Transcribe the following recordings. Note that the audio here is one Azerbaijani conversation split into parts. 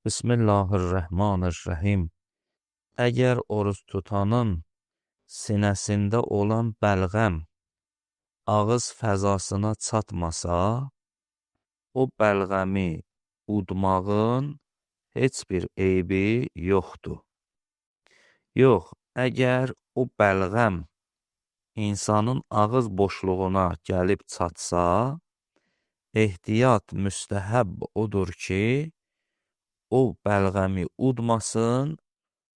Bismillahirrahmanirrahim. Əgər oruç tutanın sinəsində olan bəlğəm ağız fəzasına çatmasa, o bəlğəmi udmağın heç bir eybi yoxdur. Yox, əgər o bəlğəm insanın ağız boşluğuna gəlib çatsa, ehtiyat müstəhəbb odur ki, o bəlğəmi udmasın,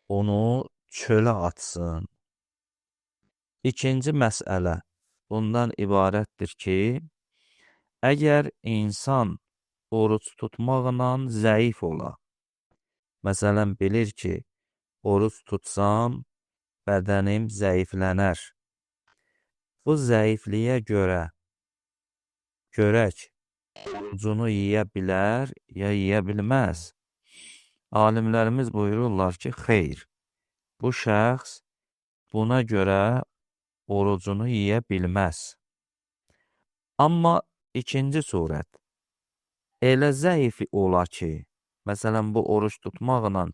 onu çölə atsın. İkinci məsələ bundan ibarətdir ki, əgər insan oruç tutmaqla zəif ola, məsələn, bilir ki, oruç tutsam, bədənim zəiflənər. Bu zəifliyə görə görək, orucunu yeyə bilər, ya yeyə bilməz. Alimlərimiz buyururlar ki, xeyr, bu şəxs buna görə orucunu yeyə bilməz. Amma ikinci surət, elə zəif ola ki, məsələn, bu oruç tutmaqla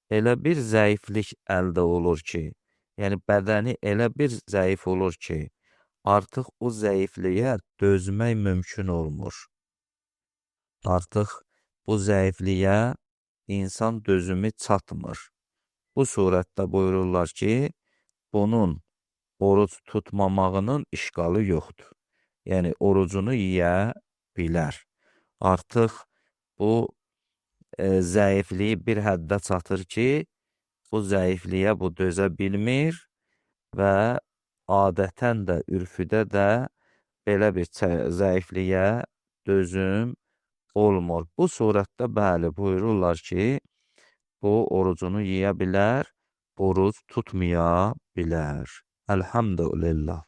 elə bir zəiflik əldə olur ki, yəni bədəni elə bir zəif olur ki, artıq o zəifliyə dözmək mümkün olmur. Artıq bu zəifliyə insan dözümü çatmır. Bu surətdə buyururlar ki, bunun oruç tutmamağının işqalı yoxdur. Yəni, orucunu yeyə bilər. Artıq bu zəifliyi bir həddə çatır ki, bu zəifliyə bu dözə bilmir və adətən də, ürfüdə də belə bir zəifliyə dözüm olmur. Bu surətdə bəli buyururlar ki, bu orucunu yeyə bilər, oruc tutmaya bilər. Elhamdülillah.